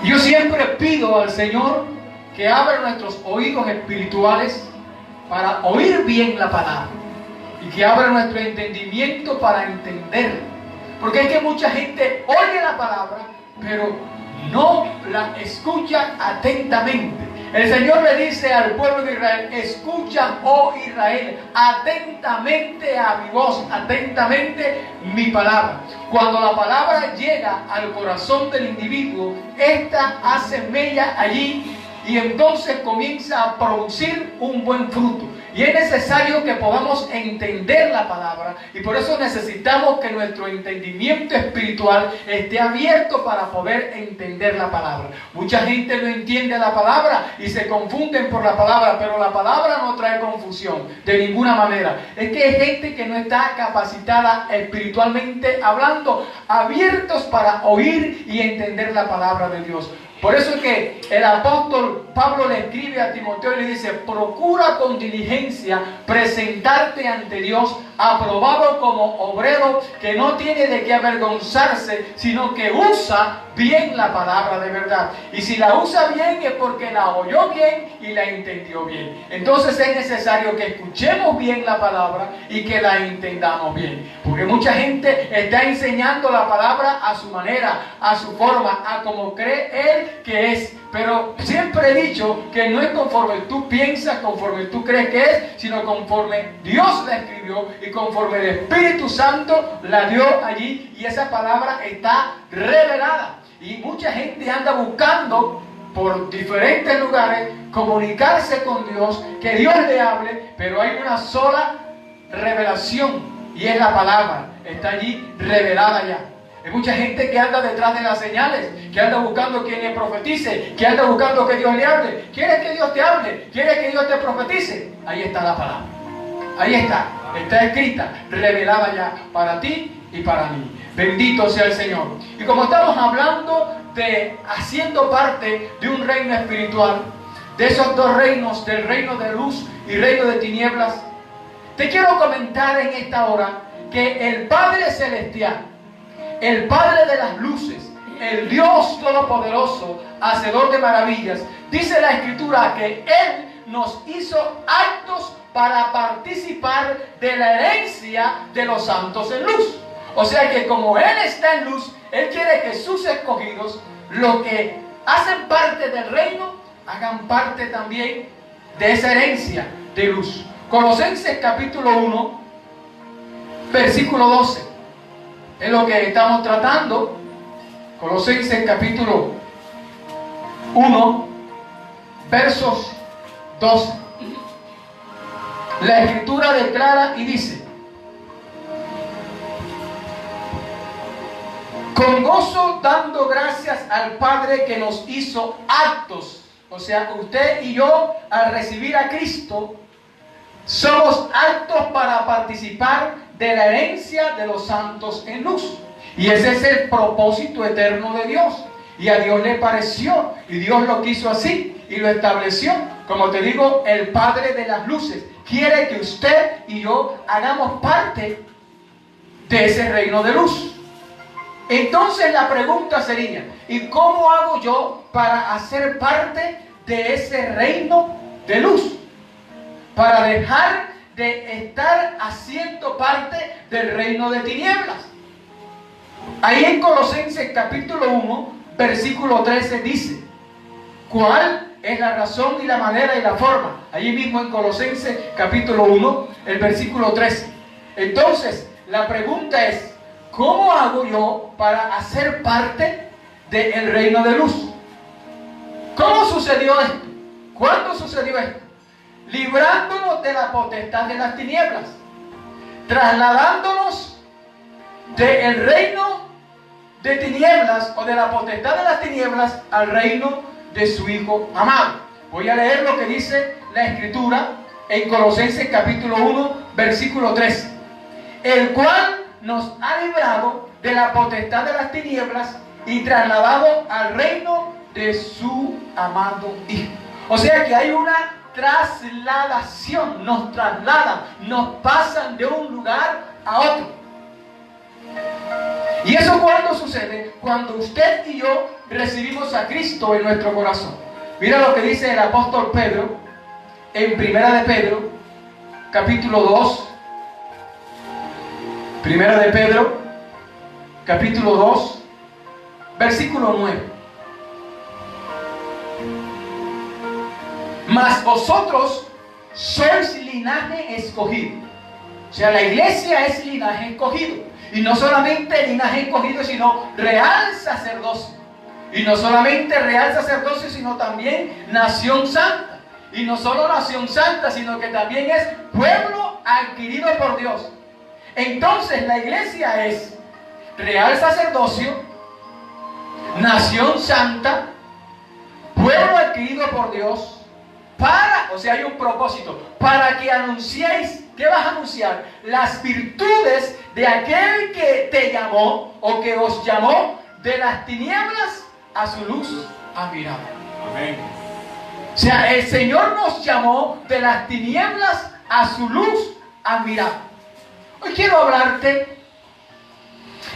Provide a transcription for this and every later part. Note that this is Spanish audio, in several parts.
Yo siempre pido al Señor que abra nuestros oídos espirituales para oír bien la palabra y que abra nuestro entendimiento para entenderla. Porque es que mucha gente oye la palabra, pero no la escucha atentamente. El Señor le dice al pueblo de Israel: escucha, oh Israel, atentamente a mi voz, atentamente mi palabra. Cuando la palabra llega al corazón del individuo, esta hace mella allí y entonces comienza a producir un buen fruto. Y es necesario que podamos entender la palabra, y por eso necesitamos que nuestro entendimiento espiritual esté abierto para poder entender la palabra. Mucha gente no entiende la palabra y se confunden por la palabra, pero la palabra no trae confusión de ninguna manera. Es que hay gente que no está capacitada espiritualmente hablando, abiertos para oír y entender la palabra de Dios. Por eso es que el apóstol Pablo le escribe a Timoteo y le dice: procura con diligencia presentarte ante Dios aprobado como obrero que no tiene de qué avergonzarse, sino que usa bien la palabra de verdad. Y si la usa bien es porque la oyó bien y la entendió bien. Entonces es necesario que escuchemos bien la palabra y que la entendamos bien. Porque mucha gente está enseñando la palabra a su manera, a su forma, a como cree él que es. Pero siempre he dicho que no es conforme tú piensas, conforme tú crees que es, sino conforme Dios la escribió y conforme el Espíritu Santo la dio allí, y esa palabra está revelada. Y mucha gente anda buscando por diferentes lugares comunicarse con Dios, que Dios le hable, pero hay una sola revelación y es la palabra. Está allí revelada ya. Hay mucha gente que anda detrás de las señales, que anda buscando quien le profetice, que anda buscando que Dios le hable. ¿Quieres que Dios te hable? ¿Quieres que Dios te profetice? Ahí está la palabra. Ahí está escrita, revelada ya para ti y para mí. Bendito sea el Señor. Y como estamos hablando de haciendo parte de un reino espiritual, de esos dos reinos, del reino de luz y reino de tinieblas, te quiero comentar en esta hora que el Padre Celestial, el Padre de las luces, el Dios Todopoderoso, hacedor de maravillas, dice la Escritura que Él nos hizo aptos para participar de la herencia de los santos en luz. O sea que como Él está en luz, Él quiere que sus escogidos, los que hacen parte del reino, hagan parte también de esa herencia de luz. Colosenses capítulo 1, versículo 12. Es lo que estamos tratando. Colosenses capítulo 1, versos 12. La Escritura declara y dice: con gozo dando gracias al Padre que nos hizo aptos. O sea, usted y yo, al recibir a Cristo, somos aptos para participar de la herencia de los santos en luz. Y ese es el propósito eterno de Dios. Y a Dios le pareció, y Dios lo quiso así, y lo estableció. Como te digo, el Padre de las luces quiere que usted y yo hagamos parte de ese reino de luz. Entonces la pregunta sería: ¿y cómo hago yo para hacer parte de ese reino de luz? Para dejar de estar haciendo parte del reino de tinieblas. Ahí en Colosenses capítulo 1, versículo 13 dice: ¿cuál es la razón y la manera y la forma? Allí mismo en Colosenses capítulo 1, el versículo 13. Entonces, la pregunta es: ¿cómo hago yo para hacer parte del reino de luz? ¿Cómo sucedió esto? ¿Cuándo sucedió esto? Librándonos de la potestad de las tinieblas, trasladándonos del reino de tinieblas o de la potestad de las tinieblas al reino de su Hijo amado. Voy a leer lo que dice la Escritura en Colosenses capítulo 1, versículo 13. El cual nos ha librado de la potestad de las tinieblas y trasladado al reino de su amado Hijo. O sea que hay una trasladación, nos trasladan, nos pasan de un lugar a otro. ¿Y eso cuándo sucede? Cuando usted y yo recibimos a Cristo en nuestro corazón. Mira lo que dice el apóstol Pedro en Primera de Pedro, capítulo 2. Primera de Pedro, capítulo 2, versículo 9. Mas vosotros sois linaje escogido. O sea, la iglesia es linaje escogido. Y no solamente linaje escogido, sino real sacerdocio. Y no solamente real sacerdocio, sino también nación santa. Y no solo nación santa, sino que también es pueblo adquirido por Dios. Entonces la iglesia es real sacerdocio, nación santa, pueblo adquirido por Dios. O sea, hay un propósito, para que anunciéis. ¿Qué vas a anunciar? Las virtudes de aquel que te llamó o que os llamó de las tinieblas a su luz admirable. Amén. O sea, el Señor nos llamó de las tinieblas a su luz admirable. Hoy quiero hablarte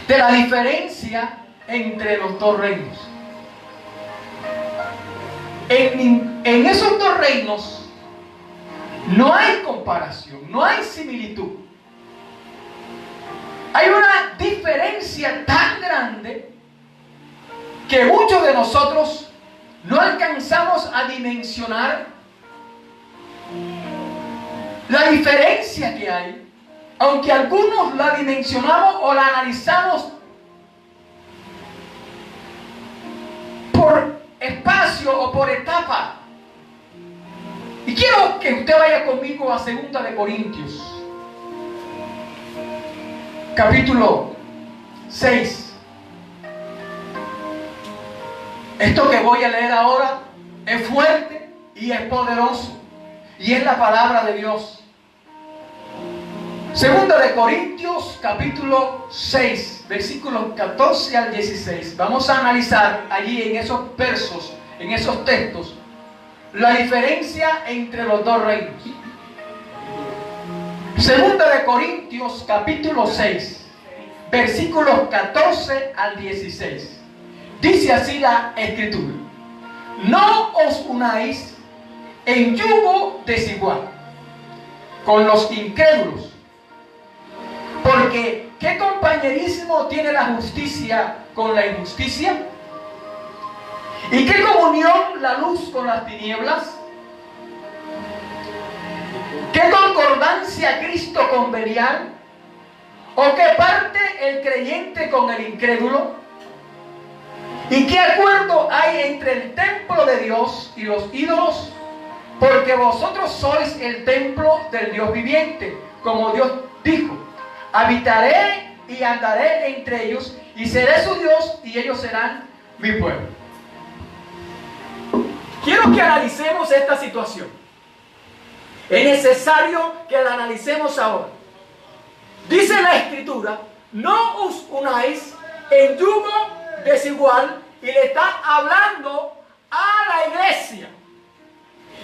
de la diferencia entre los dos reinos. En esos dos reinos no hay comparación, no hay similitud. Hay una diferencia tan grande que muchos de nosotros no alcanzamos a dimensionar la diferencia que hay, aunque algunos la dimensionamos o la analizamos por espacio o por etapa. Y quiero que usted vaya conmigo a 2 de Corintios, capítulo 6. Esto que voy a leer ahora es fuerte y es poderoso, y es la palabra de Dios. 2 de Corintios, capítulo 6, versículos 14 al 16. Vamos a analizar allí en esos versos, en esos textos, la diferencia entre los dos reinos. 2 de Corintios, capítulo 6, versículos 14 al 16. Dice así la Escritura: no os unáis en yugo desigual con los incrédulos, porque ¿qué compañerismo tiene la justicia con la injusticia? ¿Y qué comunión la luz con las tinieblas? ¿Qué concordancia Cristo con Belial? ¿O qué parte el creyente con el incrédulo? ¿Y qué acuerdo hay entre el templo de Dios y los ídolos? Porque vosotros sois el templo del Dios viviente, como Dios dijo: habitaré y andaré entre ellos, y seré su Dios, y ellos serán mi pueblo. Quiero que analicemos esta situación. Es necesario que la analicemos ahora. Dice la Escritura: no os unáis en yugo desigual, y le está hablando a la iglesia.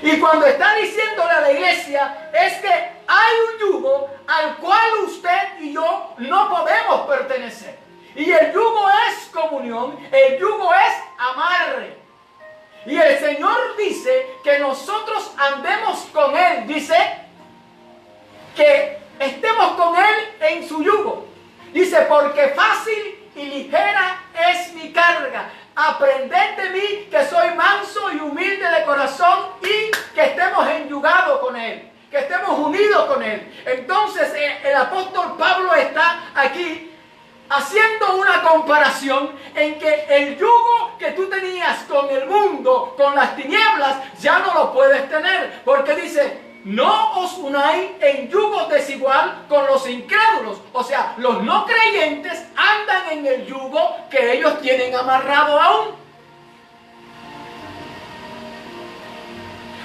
Y cuando está diciéndole a la iglesia, es que hay un yugo al cual usted y yo no podemos pertenecer. Y el yugo es comunión, el yugo es amarre. Y el Señor dice que nosotros andemos con Él. Dice que estemos con Él en su yugo. Dice: porque fácil y ligera es mi carga. Aprended de mí, que soy manso y humilde de corazón, y que estemos enyugados con Él, que estemos unidos con Él. Entonces el apóstol Pablo está aquí haciendo una comparación en que el yugo que tú tenías con el mundo, con las tinieblas, ya no lo puedes tener, porque dice: no os unáis en yugo desigual con los incrédulos. O sea, los no creyentes andan en el yugo que ellos tienen amarrado aún.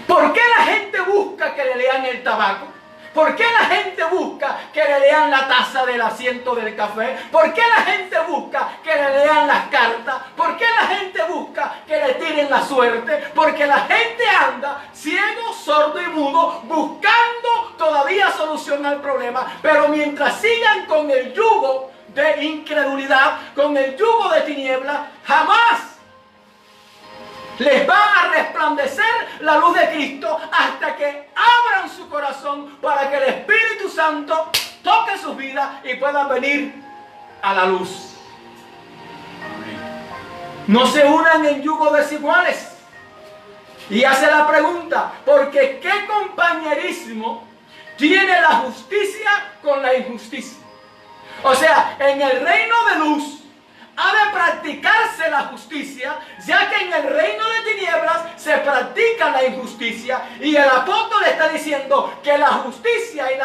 ¿Por qué la gente busca que le lean el tabaco? ¿Por qué la gente busca que le lean la taza del asiento del café? ¿Por qué la gente busca que le lean las cartas? ¿Por qué la gente busca que le tiren la suerte? Porque la gente anda ciego, sordo y mudo, buscando todavía solución al problema. Pero mientras sigan con el yugo de incredulidad, con el yugo de tinieblas, jamás les va a resplandecer la luz de Cristo hasta que abran su corazón para que el Espíritu Santo toque sus vidas y puedan venir a la luz. No se unan en yugos desiguales. Y hace la pregunta, porque ¿qué compañerismo tiene la justicia con la injusticia? O sea, en el reino de luz ha de practicarse la justicia, ya que en el reino de tinieblas se practica la injusticia. Y el apóstol está diciendo que la justicia y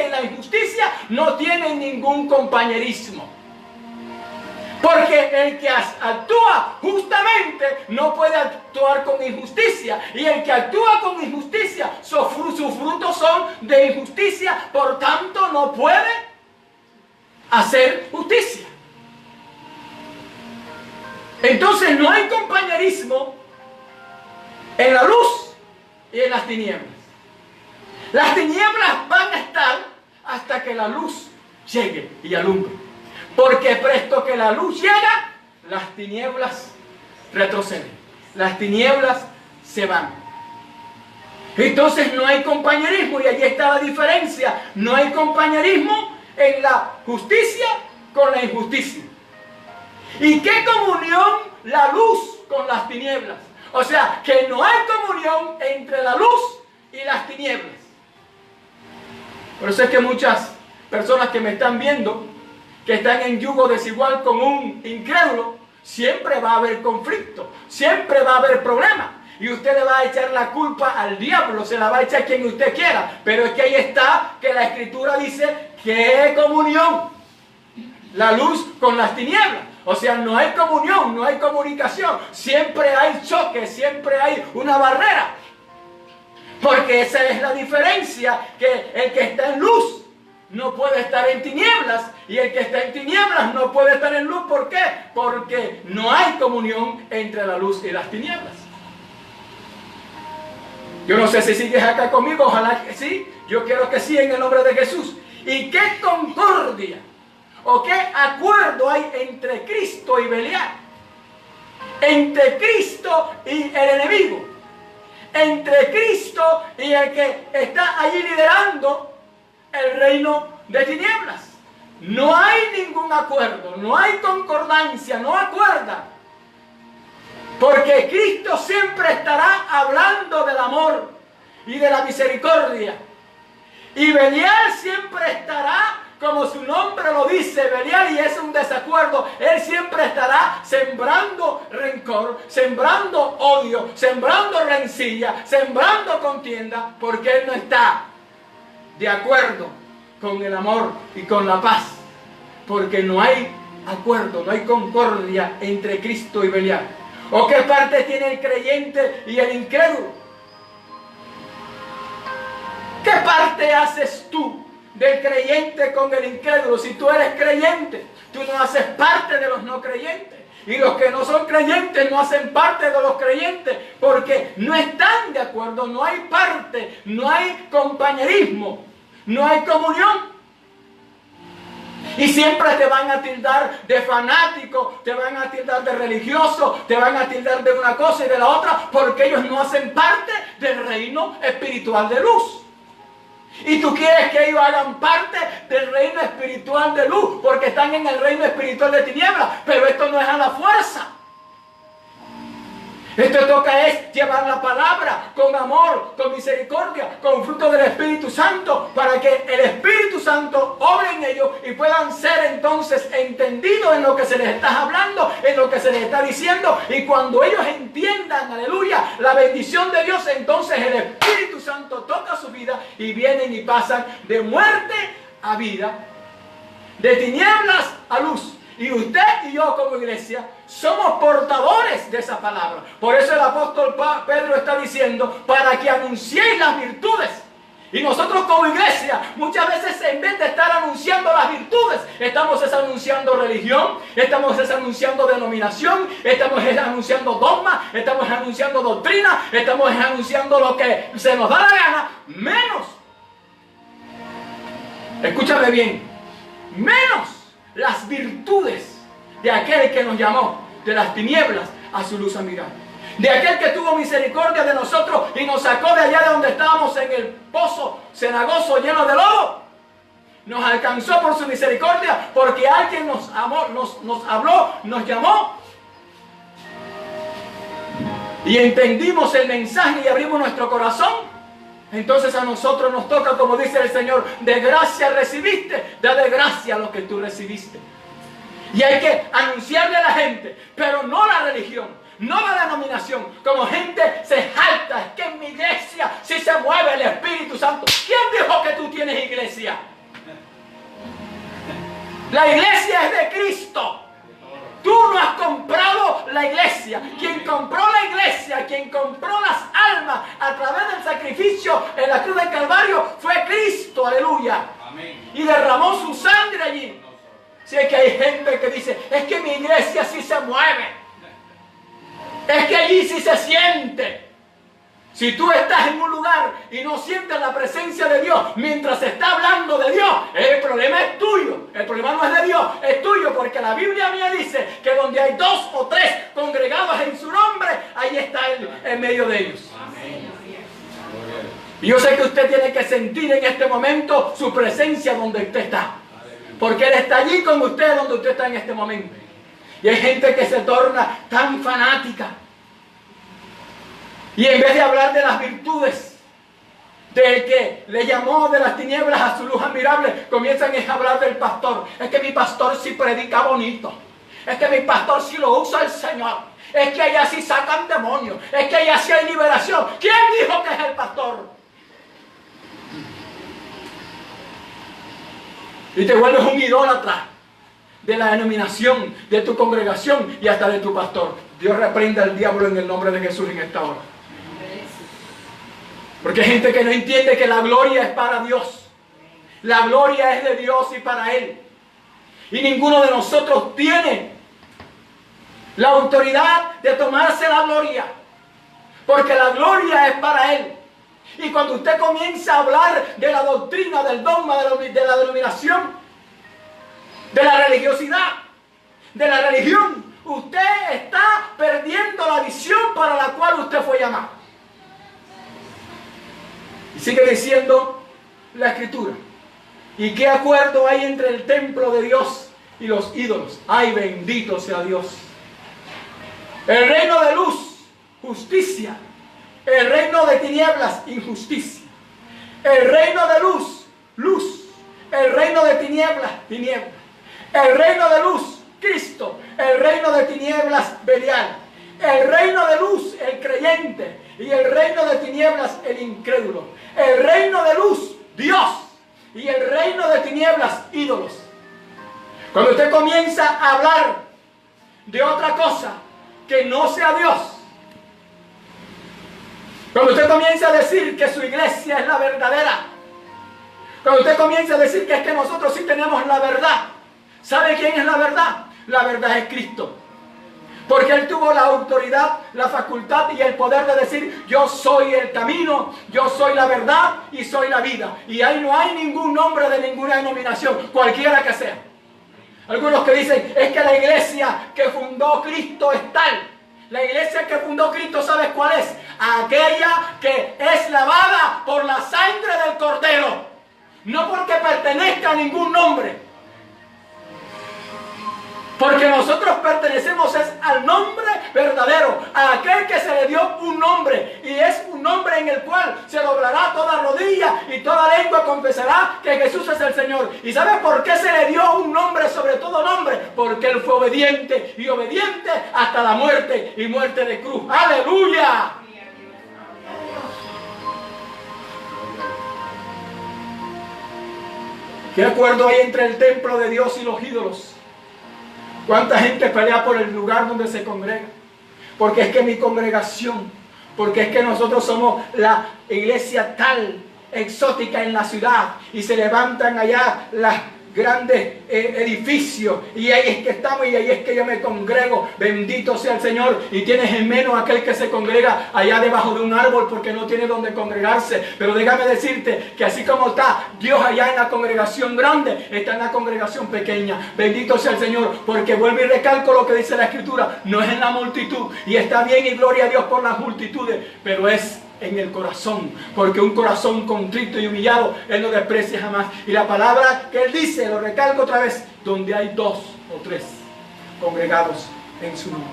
la injusticia no tienen ningún compañerismo. Porque el que actúa justamente no puede actuar con injusticia. Y el que actúa con injusticia, sus frutos son de injusticia. Por tanto, no puede hacer justicia. Entonces no hay compañerismo en la luz y en las tinieblas. Las tinieblas van a estar hasta que la luz llegue y alumbre. Porque presto que la luz llega, las tinieblas retroceden. Las tinieblas se van. Entonces no hay compañerismo, y allí está la diferencia. No hay compañerismo en la justicia con la injusticia. ¿Y qué comunión la luz con las tinieblas? O sea, que no hay comunión entre la luz y las tinieblas. Por eso es que muchas personas que me están viendo, que están en yugo desigual con un incrédulo, siempre va a haber conflicto, siempre va a haber problema. Y usted le va a echar la culpa al diablo, se la va a echar quien usted quiera. Pero es que ahí está, que la Escritura dice que comunión, la luz con las tinieblas. O sea, no hay comunión, no hay comunicación. Siempre hay choque, siempre hay una barrera. Porque esa es la diferencia, que el que está en luz no puede estar en tinieblas, y el que está en tinieblas no puede estar en luz. ¿Por qué? Porque no hay comunión entre la luz y las tinieblas. Yo no sé si sigues acá conmigo, ojalá que sí. Yo quiero que sí, en el nombre de Jesús. ¿Y qué concordia o qué acuerdo hay entre Cristo y Belial? Entre Cristo y el enemigo. Entre Cristo y el que está allí liderando el reino de tinieblas. No hay ningún acuerdo, no hay concordancia, no acuerda. Porque Cristo siempre estará hablando del amor y de la misericordia. Y Belial siempre estará, como su nombre lo dice, Belial, y es un desacuerdo. Él siempre estará sembrando rencor, sembrando odio, sembrando rencilla, sembrando contienda, porque él no está de acuerdo con el amor y con la paz. Porque no hay acuerdo, no hay concordia entre Cristo y Belial. ¿O qué parte tiene el creyente y el incrédulo? ¿Qué parte haces tú del creyente con el incrédulo? Si tú eres creyente, tú no haces parte de los no creyentes. Y los que no son creyentes no hacen parte de los creyentes, porque no están de acuerdo, no hay parte, no hay compañerismo, no hay comunión. Y siempre te van a tildar de fanático, te van a tildar de religioso, te van a tildar de una cosa y de la otra, porque ellos no hacen parte del reino espiritual de luz. Y tú quieres que ellos hagan parte del reino espiritual de luz, porque están en el reino espiritual de tinieblas. Pero esto no es a la fuerza. Esto toca es llevar la palabra con amor, con misericordia, con fruto del Espíritu Santo, para que el Espíritu Santo obre en ellos y puedan ser entonces entendidos en lo que se les está hablando, en lo que se les está diciendo. Y cuando ellos entiendan, aleluya, la bendición de Dios, entonces el Espíritu Santo toca su vida y vienen y pasan de muerte a vida, de tinieblas a luz. Y usted y yo como iglesia somos portadores de esa palabra. Por eso el apóstol Pedro está diciendo, para que anunciéis las virtudes. Y nosotros como iglesia, muchas veces en vez de estar anunciando las virtudes, estamos anunciando religión, estamos anunciando denominación, estamos anunciando dogma, estamos anunciando doctrina, estamos anunciando lo que se nos da la gana, menos. Escúchame bien. menos las virtudes de aquel que nos llamó de las tinieblas a su luz admirable. De aquel que tuvo misericordia de nosotros y nos sacó de allá de donde estábamos en el pozo cenagoso lleno de lodo. Nos alcanzó por su misericordia porque alguien nos amó, nos habló, nos llamó. Y entendimos el mensaje y abrimos nuestro corazón. Entonces a nosotros nos toca, como dice el Señor, de gracia recibiste, da de gracia lo que tú recibiste. Y hay que anunciarle a la gente, pero no la religión, no la denominación. Como gente se jalta, es que en mi iglesia sí se mueve el Espíritu Santo. ¿Quién dijo que tú tienes iglesia? La iglesia es de Cristo. Tú no has comprado la iglesia. Quien compró la iglesia, quien compró las almas a través del sacrificio en la cruz del Calvario fue Cristo, aleluya. Amén. Y derramó su sangre allí. Si es que hay gente que dice, es que mi iglesia sí se mueve, es que allí sí se siente. Si tú estás en un lugar y no sientes la presencia de Dios mientras se está hablando de Dios, el problema es tuyo. El problema no es de Dios, es tuyo, porque la Biblia mía dice que donde hay 2 o 3 congregados en su nombre, ahí está Él en medio de ellos. Amén. Y yo sé que usted tiene que sentir en este momento su presencia donde usted está, porque Él está allí con usted donde usted está en este momento. Y hay gente que se torna tan fanática. Y en vez de hablar de las virtudes del que le llamó de las tinieblas a su luz admirable, comienzan a hablar del pastor. Es que mi pastor sí predica bonito. Es que mi pastor sí lo usa el Señor. Es que allá sí sacan demonios. Es que allá sí hay liberación. ¿Quién dijo que es el pastor? Y te vuelves un idólatra de la denominación, de tu congregación y hasta de tu pastor. Dios reprenda al diablo en el nombre de Jesús en esta hora. Porque hay gente que no entiende que la gloria es para Dios. La gloria es de Dios y para Él. Y ninguno de nosotros tiene la autoridad de tomarse la gloria. Porque la gloria es para Él. Y cuando usted comienza a hablar de la doctrina, del dogma, de la denominación, de la religiosidad, de la religión, usted está perdiendo la visión para la cual usted fue llamado. Y sigue diciendo la Escritura. ¿Y qué acuerdo hay entre el templo de Dios y los ídolos? ¡Ay, bendito sea Dios! El reino de luz, justicia. El reino de tinieblas, injusticia. El reino de luz, luz. El reino de tinieblas, tinieblas. El reino de luz, Cristo. El reino de tinieblas, Belial. El reino de luz, el creyente. Y el reino de tinieblas, el incrédulo. El reino de luz, Dios. Y el reino de tinieblas, ídolos. Cuando usted comienza a hablar de otra cosa que no sea Dios, cuando usted comienza a decir que su iglesia es la verdadera, cuando usted comienza a decir que es que nosotros sí tenemos la verdad, ¿sabe quién es la verdad? La verdad es Cristo. Porque Él tuvo la autoridad, la facultad y el poder de decir, yo soy el camino, yo soy la verdad y soy la vida. Y ahí no hay ningún nombre de ninguna denominación, cualquiera que sea. Algunos que dicen, es que la iglesia que fundó Cristo es tal. La iglesia que fundó Cristo, ¿sabes cuál es? Aquella que es lavada por la sangre del Cordero. No porque pertenezca a ningún nombre. Porque nosotros pertenecemos al nombre verdadero, a aquel que se le dio un nombre. Y es un nombre en el cual se doblará toda rodilla y toda lengua confesará que Jesús es el Señor. ¿Y sabes por qué se le dio un nombre sobre todo nombre? Porque Él fue obediente y obediente hasta la muerte y muerte de cruz. ¡Aleluya! ¿Qué acuerdo hay entre el templo de Dios y los ídolos? ¿Cuánta gente pelea por el lugar donde se congrega? Porque es que mi congregación, porque es que nosotros somos la iglesia tal, exótica en la ciudad, y se levantan allá las grandes edificios, y ahí es que estamos y ahí es que yo me congrego. Bendito sea el Señor. Y tienes en menos aquel que se congrega allá debajo de un árbol porque no tiene donde congregarse. Pero déjame decirte que así como está Dios allá en la congregación grande, está en la congregación pequeña. Bendito sea el Señor, porque vuelvo y recalco lo que dice la Escritura: no es en la multitud, y está bien y gloria a Dios por las multitudes, pero es en el corazón, porque un corazón contrito y humillado Él no desprecia jamás. Y la palabra que Él dice, lo recalco otra vez: donde hay 2 o 3 congregados en su nombre.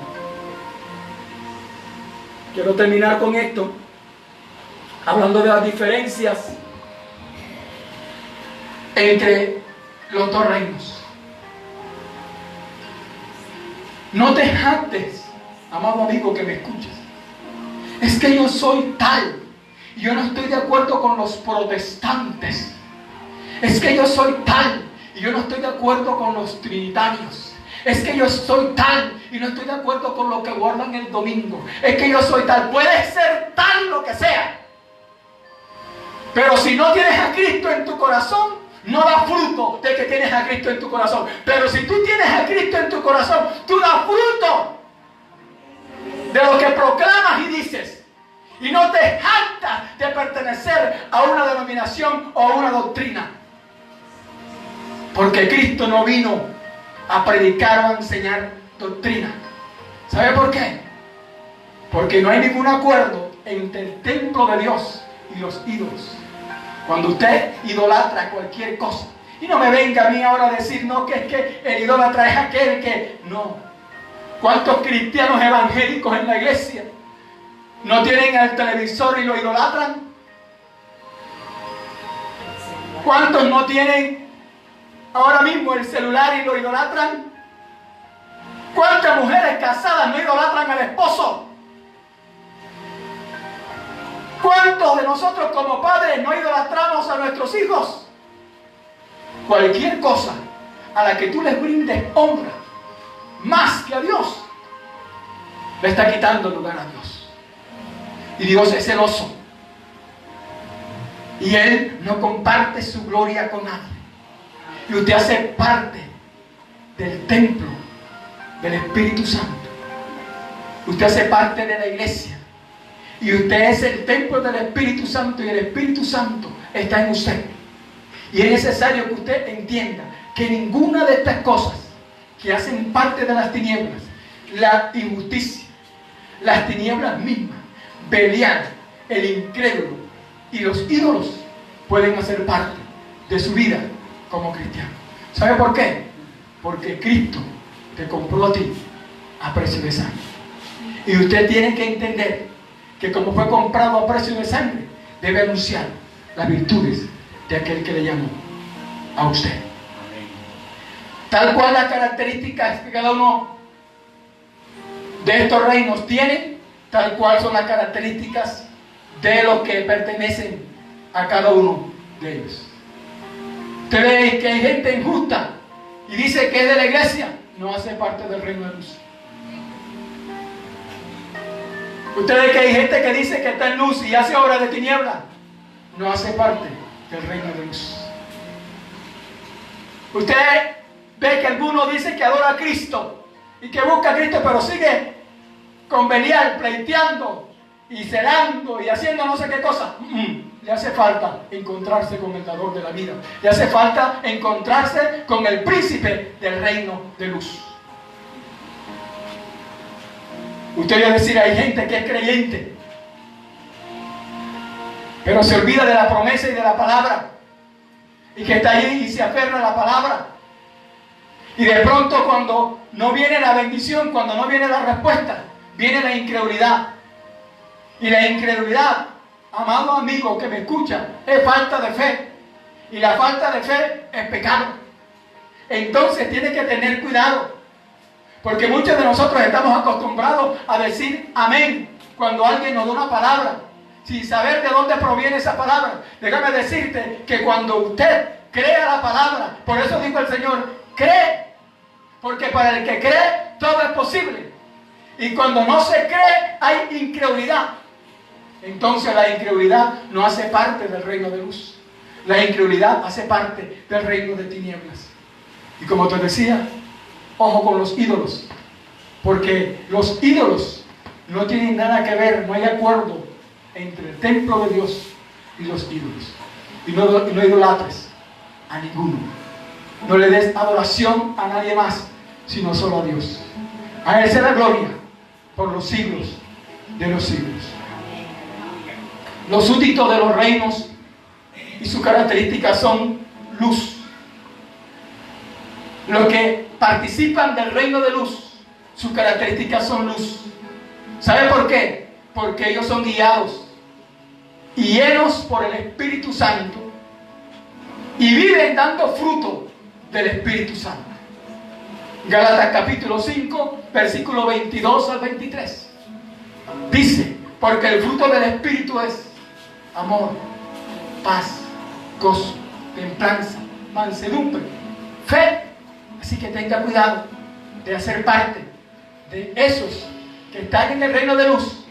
Quiero terminar con esto, hablando de las diferencias entre los 2 reinos. No te jactes, amado amigo que me escuchas: es que yo soy tal y yo no estoy de acuerdo con los protestantes. Es que yo soy tal y yo no estoy de acuerdo con los trinitarios. Es que yo soy tal y no estoy de acuerdo con lo que guardan el domingo. Es que yo soy tal. Puede ser tal lo que sea, pero si no tienes a Cristo en tu corazón, no da fruto de que tienes a Cristo en tu corazón. Pero si tú tienes a Cristo en tu corazón, tú das fruto de lo que proclamas y dices, y no te jactas de pertenecer a una denominación o a una doctrina, porque Cristo no vino a predicar o a enseñar doctrina. ¿Sabe por qué? Porque no hay ningún acuerdo entre el templo de Dios y los ídolos. Cuando usted idolatra cualquier cosa, y no me venga a mí ahora a decir, no, que es que el idólatra es aquel que no. ¿Cuántos cristianos evangélicos en la iglesia no tienen el televisor y lo idolatran? ¿Cuántos no tienen ahora mismo el celular y lo idolatran? ¿Cuántas mujeres casadas no idolatran al esposo? ¿Cuántos de nosotros como padres no idolatramos a nuestros hijos? Cualquier cosa a la que tú les brindes honra más que a Dios, le está quitando lugar a Dios. Y Dios es celoso, y Él no comparte su gloria con nadie. Y usted hace parte del templo del Espíritu Santo. Usted hace parte de la iglesia, y usted es el templo del Espíritu Santo, y el Espíritu Santo está en usted. Y es necesario que usted entienda que ninguna de estas cosas que hacen parte de las tinieblas, la injusticia, las tinieblas mismas, Belial, el incrédulo y los ídolos, pueden hacer parte de su vida como cristiano. ¿Sabe por qué? Porque Cristo te compró a ti a precio de sangre. Y usted tiene que entender que como fue comprado a precio de sangre, debe anunciar las virtudes de aquel que le llamó a usted. Tal cual las características que cada uno de estos reinos tiene, tal cual son las características de los que pertenecen a cada uno de ellos. Usted ve que hay gente injusta y dice que es de la iglesia, no hace parte del reino de luz. Usted ve que hay gente que dice que está en luz y hace obras de tiniebla, no hace parte del reino de luz. Usted ve que alguno dice que adora a Cristo y que busca a Cristo, pero sigue con Belial, pleiteando y celando y haciendo no sé qué cosa. Le hace falta encontrarse con el dador de la vida. Le hace falta encontrarse con el príncipe del reino de luz. Usted va a decir, hay gente que es creyente, pero se olvida de la promesa y de la palabra, y que está ahí y se aferra a la palabra. Y de pronto, cuando no viene la bendición, cuando no viene la respuesta, viene la incredulidad. Y la incredulidad, amado amigo que me escucha, es falta de fe. Y la falta de fe es pecado. Entonces tiene que tener cuidado, porque muchos de nosotros estamos acostumbrados a decir amén cuando alguien nos da una palabra, sin saber de dónde proviene esa palabra. Déjame decirte que cuando usted crea la palabra, por eso dijo el Señor, cree, porque para el que cree todo es posible. Y cuando no se cree hay incredulidad. Entonces la incredulidad no hace parte del reino de luz. La incredulidad hace parte del reino de tinieblas. Y como te decía, ojo con los ídolos, porque los ídolos no tienen nada que ver, no hay acuerdo entre el templo de Dios y los ídolos. Y no idolatres a ninguno. No le des adoración a nadie más, sino solo a Dios. A Él sea la gloria por los siglos de los siglos. Los súbditos de los reinos y sus características son luz. Los que participan del reino de luz, sus características son luz. ¿Sabe por qué? Porque ellos son guiados y llenos por el Espíritu Santo y viven dando fruto del Espíritu Santo. Gálatas capítulo 5, versículo 22 al 23. Dice, porque el fruto del Espíritu es amor, paz, gozo, templanza, mansedumbre, fe. Así que tenga cuidado de hacer parte de esos que están en el reino de luz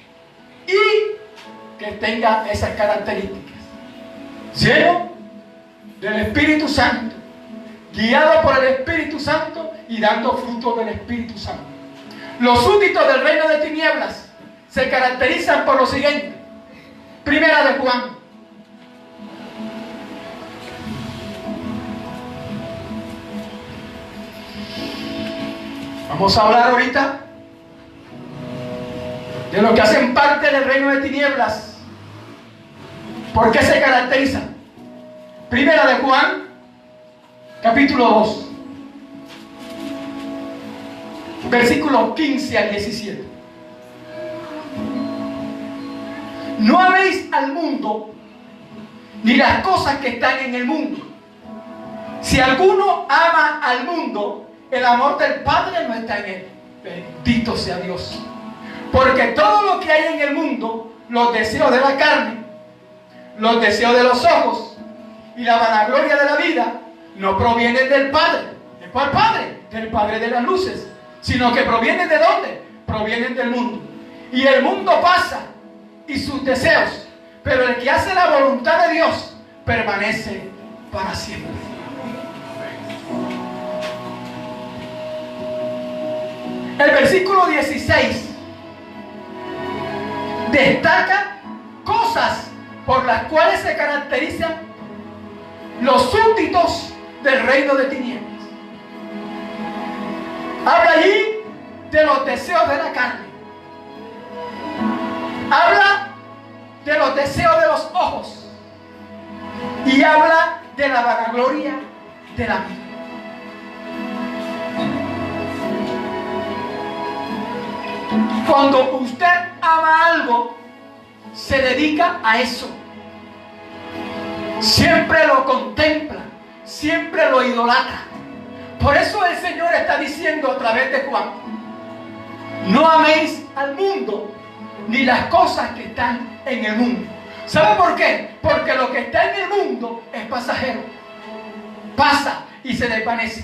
y que tenga esas características. Lleno del Espíritu Santo, guiado por el Espíritu Santo y dando fruto del Espíritu Santo. Los súbditos del reino de tinieblas se caracterizan por lo siguiente. Primera de Juan. Vamos a hablar ahorita de los que hacen parte del reino de tinieblas. ¿Por qué se caracterizan? Primera de Juan, capítulo 2, versículos 15 al 17. No améis al mundo ni las cosas que están en el mundo. Si alguno ama al mundo, el amor del Padre no está en él. Bendito sea Dios. Porque todo lo que hay en el mundo, los deseos de la carne, los deseos de los ojos y la vanagloria de la vida, no provienen del Padre. ¿De cuál Padre? Del Padre de las luces. Sino que provienen ¿de dónde? Provienen del mundo. Y el mundo pasa y sus deseos, pero el que hace la voluntad de Dios permanece para siempre. El versículo 16 destaca cosas por las cuales se caracterizan los súbditos del reino de tinieblas. Habla allí de los deseos de la carne. Habla de los deseos de los ojos. Y habla de la vanagloria de la vida. Cuando usted ama algo, se dedica a eso. Siempre lo contempla, siempre lo idolatra. Por eso el Señor está diciendo a través de Juan: no améis al mundo ni las cosas que están en el mundo. ¿Sabe por qué? Porque lo que está en el mundo es pasajero. Pasa y se desvanece.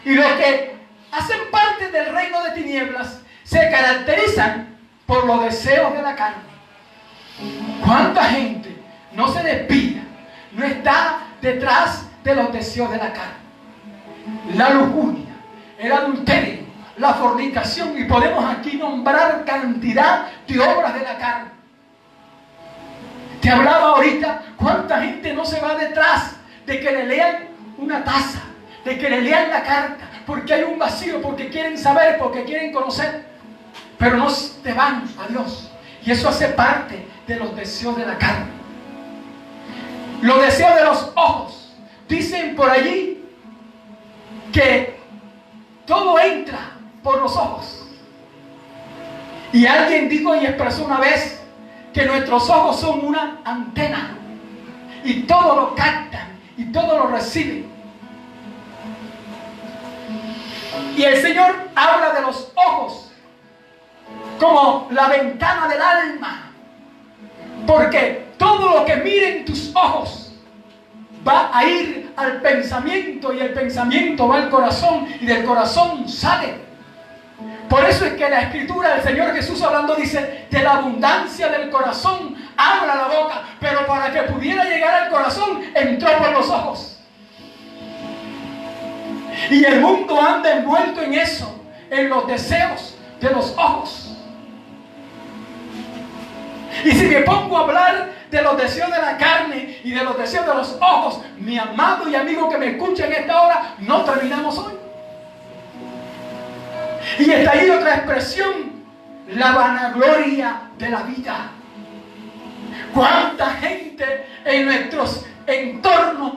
Y los que hacen parte del reino de tinieblas se caracterizan por los deseos de la carne. ¿Cuánta gente no se desvía, no está detrás de los deseos de la carne? La lujuria, el adulterio, la fornicación, y podemos aquí nombrar cantidad de obras de la carne. Te hablaba ahorita, cuánta gente no se va detrás de que le lean una taza, de que le lean la carta, porque hay un vacío, porque quieren saber, porque quieren conocer, pero no te van a Dios. Y eso hace parte de los deseos de la carne. Los deseos de los ojos. Dicen por allí que todo entra por los ojos. Y alguien dijo y expresó una vez que nuestros ojos son una antena y todo lo captan y todo lo reciben. Y el Señor habla de los ojos como la ventana del alma, porque todo lo que miren tus ojos va a ir al pensamiento, y el pensamiento va al corazón, y del corazón sale. Por eso es que la Escritura del Señor Jesús hablando dice: de la abundancia del corazón habla la boca. Pero para que pudiera llegar al corazón, entró por los ojos. Y el mundo anda envuelto en eso, en los deseos de los ojos. Y si me pongo a hablar de los deseos de la carne y de los deseos de los ojos, mi amado y amigo que me escucha en esta hora, no terminamos hoy. Y está ahí otra expresión, la vanagloria de la vida. ¿Cuánta gente en nuestros entornos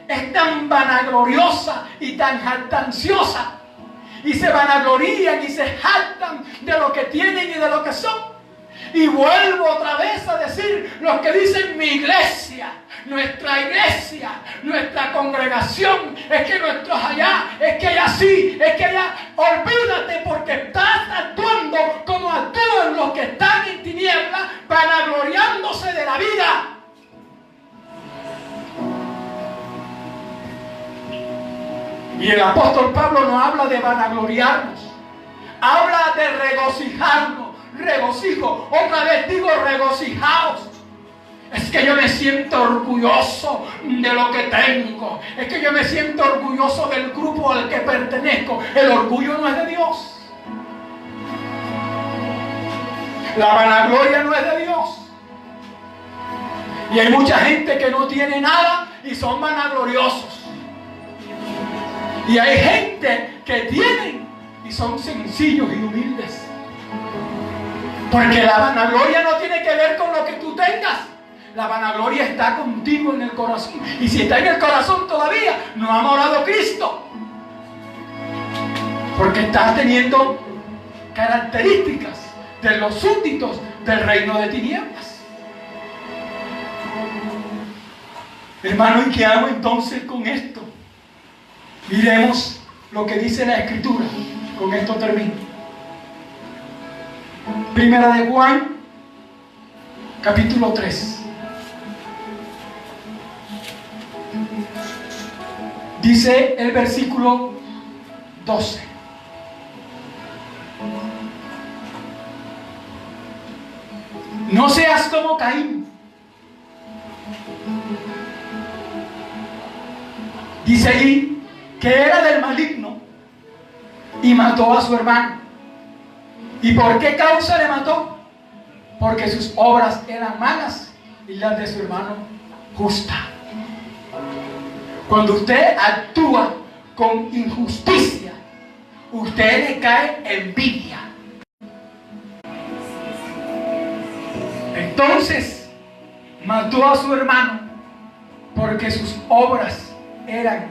es tan vanagloriosa y tan jactanciosa? Y se vanaglorían y se jactan de lo que tienen y de lo que son. Y vuelvo otra vez a decir los que dicen mi iglesia, nuestra congregación, es que nuestros allá, es que allá sí, es que allá. Olvídate, porque estás actuando como actúan los que están en tinieblas, vanagloriándose de la vida. Y el apóstol Pablo no habla de vanagloriarnos, habla de regocijarnos. Regocijo, otra vez digo regocijaos. Es que yo me siento orgulloso de lo que tengo, es que yo me siento orgulloso del grupo al que pertenezco. El orgullo no es de Dios, la vanagloria no es de Dios. Y hay mucha gente que no tiene nada y son vanagloriosos, y hay gente que tienen y son sencillos y humildes. Porque la vanagloria no tiene que ver con lo que tú tengas. La vanagloria está contigo en el corazón. Y si está en el corazón todavía, no ha morado Cristo. Porque estás teniendo características de los súbditos del reino de tinieblas. Hermano, ¿y qué hago entonces con esto? Miremos lo que dice la Escritura. Con esto termino. Primera de Juan, capítulo 3. Dice el versículo 12. No seas como Caín. Dice allí que era del maligno y mató a su hermano. ¿Y por qué causa le mató? Porque sus obras eran malas y las de su hermano justas. Cuando usted actúa con injusticia, usted le cae envidia. Entonces, mató a su hermano porque sus obras eran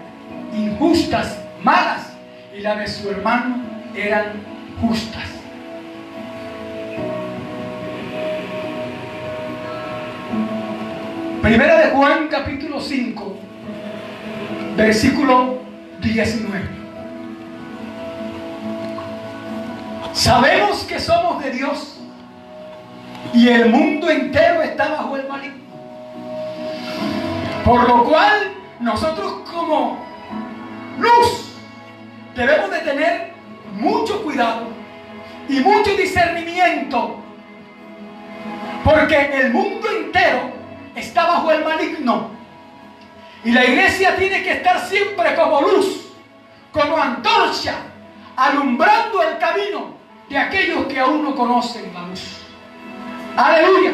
injustas, malas, y las de su hermano eran justas. Primera de Juan, capítulo 5, versículo 19. Sabemos que somos de Dios y el mundo entero está bajo el maligno. Por lo cual, nosotros como luz debemos de tener mucho cuidado y mucho discernimiento, porque el mundo entero está bajo el maligno. Y la iglesia tiene que estar siempre como luz, como antorcha, alumbrando el camino de aquellos que aún no conocen la luz. Aleluya.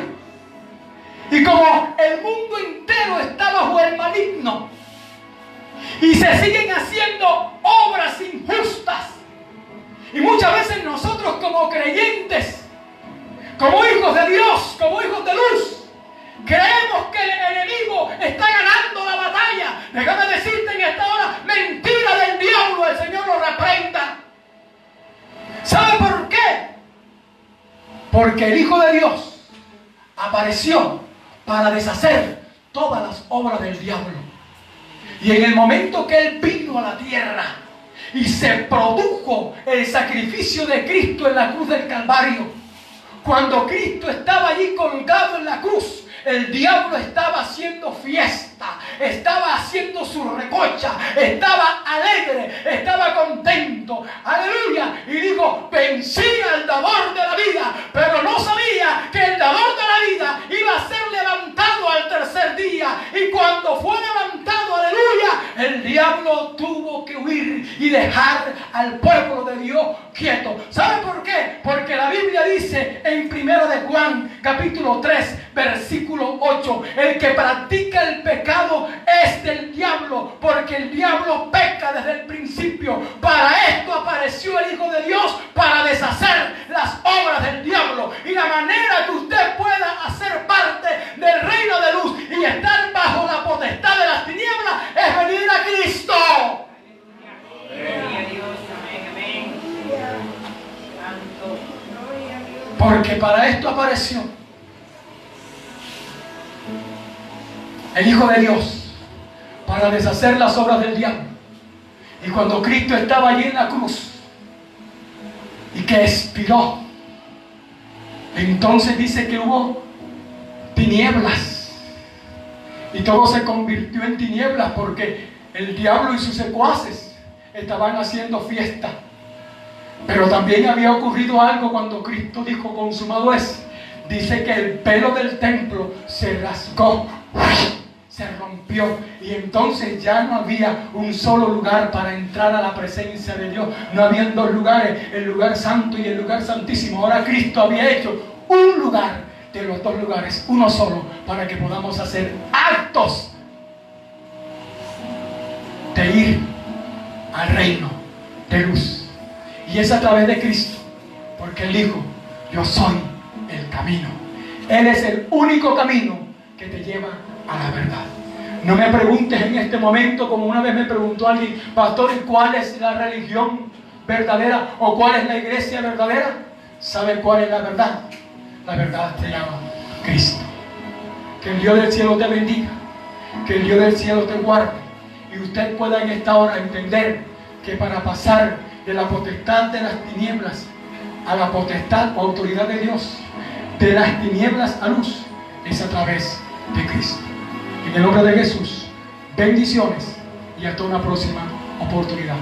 Y como el mundo entero está bajo el maligno y se siguen haciendo obras injustas, y muchas veces nosotros como creyentes, como hijos de Dios, como hijos de luz, creemos que el enemigo está ganando la batalla. Déjame decirte en esta hora, mentira del diablo, el Señor lo reprenda. ¿Sabe por qué? Porque el Hijo de Dios apareció para deshacer todas las obras del diablo. Y en el momento que Él vino a la tierra y se produjo el sacrificio de Cristo en la cruz del Calvario, cuando Cristo estaba allí colgado en la cruz, el diablo estaba haciendo fiesta, estaba haciendo su recocha, estaba alegre, estaba contento, aleluya, y dijo: vencí al dador de la vida, pero no sabía que el dador de la vida iba a ser levantado al tercer día. Y cuando fue levantado, aleluya, el diablo tuvo que huir y dejar al pueblo de Dios quieto. ¿Sabe por qué? Porque la Biblia dice en 1 de Juan capítulo 3 versículo 8: el que practica el pecado es del diablo, porque el diablo peca desde el principio. Para esto apareció el Hijo de Dios, para deshacer las obras del diablo. Y la manera que usted pueda hacer parte del reino de luz y estar bajo la potestad de las tinieblas es venir a Cristo. Porque para esto apareció el Hijo de Dios, para deshacer las obras del diablo. Y cuando Cristo estaba allí en la cruz y que expiró, entonces dice que hubo tinieblas y todo se convirtió en tinieblas, porque el diablo y sus secuaces estaban haciendo fiesta. Pero también había ocurrido algo cuando Cristo dijo: consumado es. Dice que el velo del templo se rasgó, se rompió, y entonces ya no había un solo lugar para entrar a la presencia de Dios. No habían dos lugares, el lugar santo y el lugar santísimo. Ahora Cristo había hecho un lugar de los dos lugares, uno solo, para que podamos hacer actos de ir al reino de luz. Y es a través de Cristo, porque Él dijo: yo soy el camino. Él es el único camino que te lleva a la verdad. No me preguntes en este momento, como una vez me preguntó alguien: pastor, ¿cuál es la religión verdadera? ¿O cuál es la iglesia verdadera? ¿Sabe cuál es la verdad? La verdad se llama Cristo. Que el Dios del cielo te bendiga, que el Dios del cielo te guarde, y usted pueda en esta hora entender que para pasar de la potestad de las tinieblas a la potestad o autoridad de Dios, de las tinieblas a luz, es a través de Cristo. En el nombre de Jesús, bendiciones y hasta una próxima oportunidad.